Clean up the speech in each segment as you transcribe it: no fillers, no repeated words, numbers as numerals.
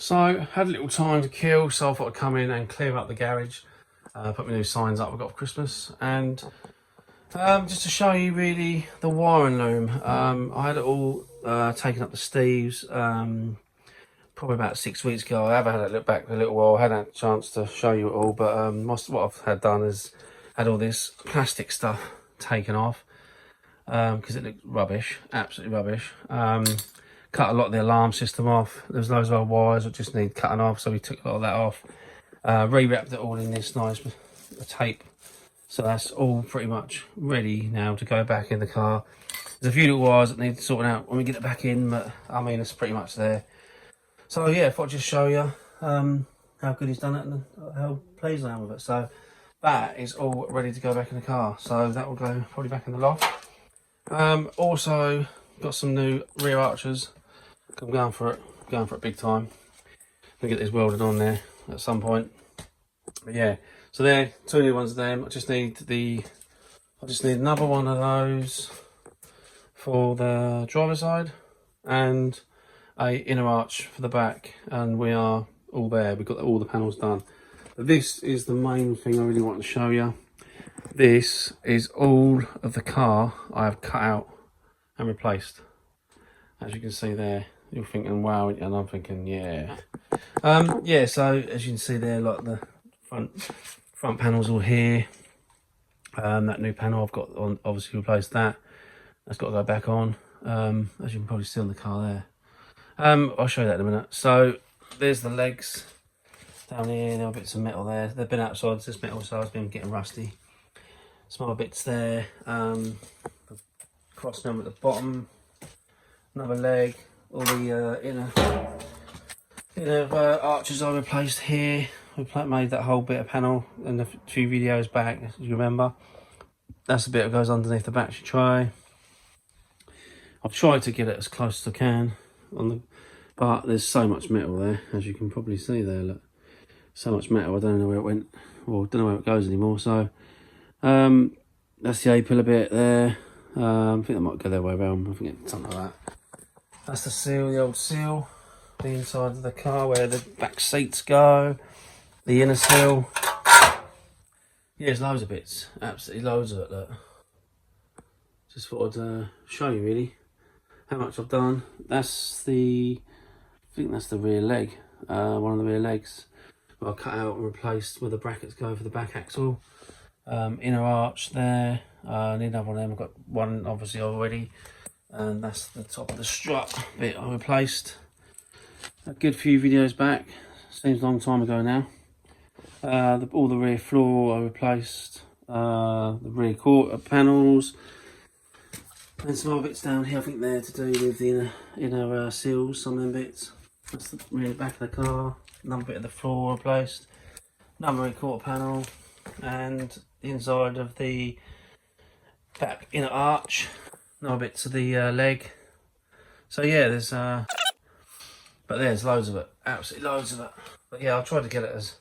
So, had a little time to kill, so I thought I'd come in and clear up the garage, put my new signs up I got for Christmas, and just to show you really the wiring loom. I had it all taken up to Steve's probably about 6 weeks ago. I have had it look back a little while, I hadn't had a chance to show you it all, but most of what I've had done is had all this plastic stuff taken off because it looked rubbish, absolutely rubbish. Cut a lot of the alarm system off. There's loads of old wires that just need cutting off, so we took a lot of that off. Re-wrapped it all in this nice tape, so that's all pretty much ready now to go back in the car. There's a few little wires that need sorting out when we get it back in, but I mean it's pretty much there. So yeah, I thought I'd just show you how good he's done it and how pleased I am with it. So that is all ready to go back in the car, so that will go probably back in the loft. Also got some new rear archers. I'm going for it big time. Gonna get these welded on there at some point. But yeah, so there, two new ones of them. I just need another one of those for the driver's side and a inner arch for the back, and we are all there. We've got all the panels done. But this is the main thing I really want to show you. This is all of the car I have cut out and replaced. As you can see there, you're thinking wow, and I'm thinking yeah. Yeah, so as you can see there, like the front panels all here. That new panel I've got on, obviously replaced that. That's got to go back on. As you can probably see on the car there. I'll show you that in a minute. So there's the legs down here. There are bits of metal there. They've been outside this metal, so it's been getting rusty. Some other bits there. The cross member at the bottom. Another leg. All the inner arches I replaced here. We made that whole bit of panel in a few videos back, as you remember. That's the bit that goes underneath the battery tray. I've tried to get it as close as I can but there's so much metal there, as you can probably see there. Look, so much metal. I don't know where it went, or don't know where it goes anymore. So that's the A-pillar bit there. I think that might go their way around. I think something like that. That's the seal, the old seal. The inside of the car where the back seats go. The inner seal. Yeah, there's loads of bits. Absolutely loads of it. Look. Just thought I'd show you really how much I've done. That's I think that's the rear leg. One of the rear legs. I cut out and replaced where the brackets go for the back axle. Inner arch there. I need another one of them. I've got one obviously already. And that's the top of the strut bit I replaced a good few videos back. Seems a long time ago now. All the rear floor I replaced. The rear quarter panels. And some other bits down here, I think they're to do with the inner seals, some of them bits. That's the rear back of the car. Another bit of the floor replaced. Another rear quarter panel. And the inside of the back inner arch. Another bit to the leg. So yeah, there's loads of it. Absolutely loads of it. But yeah, I'll try to get it as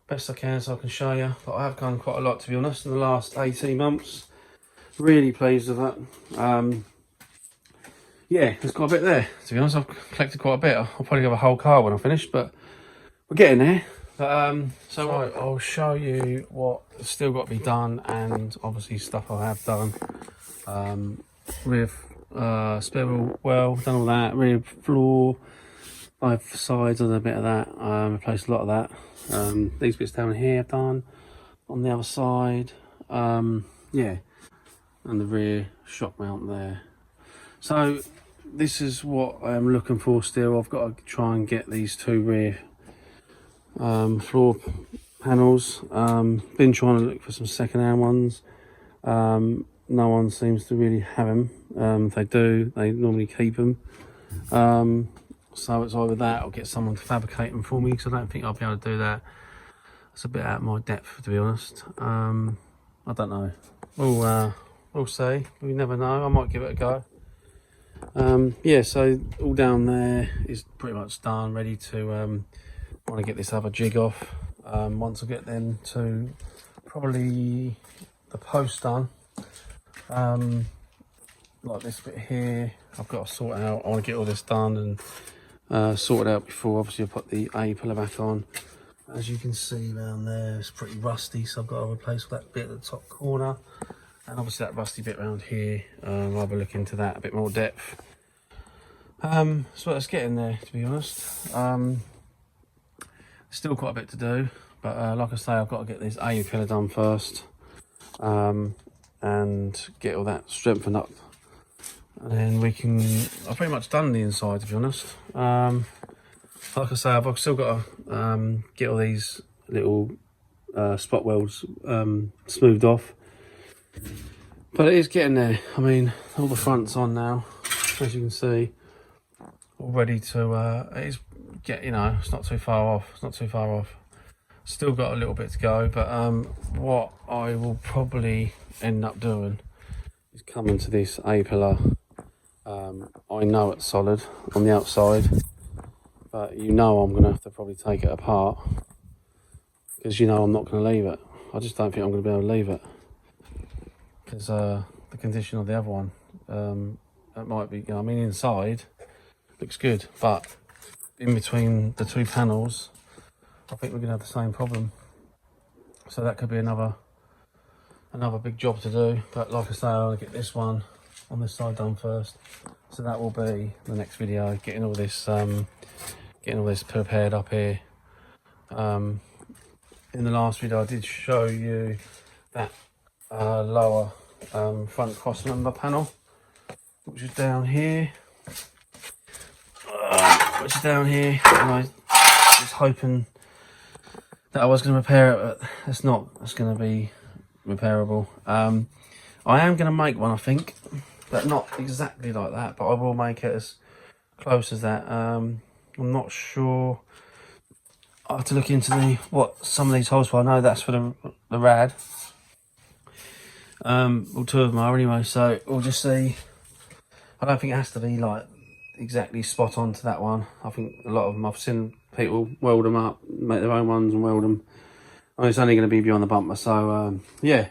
best I can so I can show you. But I have done quite a lot, to be honest, in the last 18 months. Really pleased with that. Yeah, there's quite a bit there, to be honest. I've collected quite a bit. I'll probably have a whole car when I finish, but we're getting there. But so I'll show you what's still got to be done, and obviously stuff I have done. Rear spare wheel well, done all that. Rear floor, both sides, done a bit of that. Replaced a lot of that. These bits down here I've done. On the other side, yeah. And the rear shock mount there. So this is what I'm looking for still. I've got to try and get these two rear floor panels. Been trying to look for some second-hand ones. No one seems to really have them. If they do, they normally keep them. So it's either that or get someone to fabricate them for me, because I don't think I'll be able to do that. It's a bit out of my depth, to be honest. I don't know. We'll see. We never know. I might give it a go. Yeah, so all down there is pretty much done, ready to want to get this other jig off. Once I get them to probably the post done, like this bit here, I've got to sort out. I want to get all this done and sorted out before. Obviously I put the A-pillar back on. As you can see down there, it's pretty rusty, so I've got to replace that bit at the top corner, and obviously that rusty bit around here. I'll have a look into that a bit more depth. So let's get in there, to be honest. Still quite a bit to do, but like I say, I've got to get this A-pillar done first, and get all that strengthened up, and then we can. I've pretty much done the inside, to be honest. Like I say, I've still got to get all these little spot welds smoothed off, but it is getting there. I mean, all the front's on now, as you can see, all ready to. It is you know, it's not too far off. It's not too far off. Still got a little bit to go, but what I will probably end up doing is coming to this A-pillar. I know it's solid on the outside, but you know I'm going to have to probably take it apart, because you know I'm not going to leave it. I just don't think I'm going to be able to leave it, because the condition of the other one, that might be, you know, I mean, inside looks good, but in between the two panels I think we're going to have the same problem. So that could be another big job to do, but like I say, I'll get this one on this side done first, so that will be the next video, getting all this prepared up here. In the last video I did show you that lower front cross member panel, which is down here, and I was hoping that I was going to repair it, but it's not. It's going to be repairable. I am going to make one, I think, but not exactly like that, but I will make it as close as that. I'm not sure. I have to look into what some of these holes for. I know that's for the rad. Well, two of them are anyway, so we'll just see. I don't think it has to be like exactly spot on to that one. I think a lot of them, I've seen people weld them up, make their own ones and weld them. I mean, it's only going to be beyond the bumper, so yeah.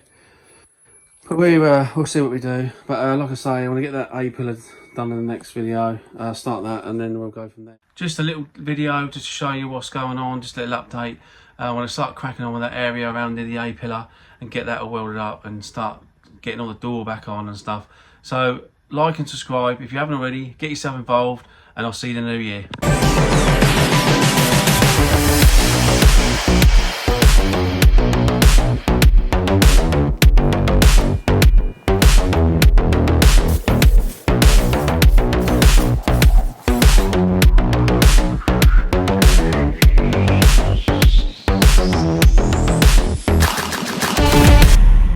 But we'll see what we do. But like I say, I want to get that A-pillar done in the next video, start that, and then we'll go from there. Just a little video just to show you what's going on, just a little update. I want to start cracking on with that area around near the A-pillar and get that all welded up and start getting all the door back on and stuff. So like and subscribe if you haven't already, get yourself involved, and I'll see you in the new year.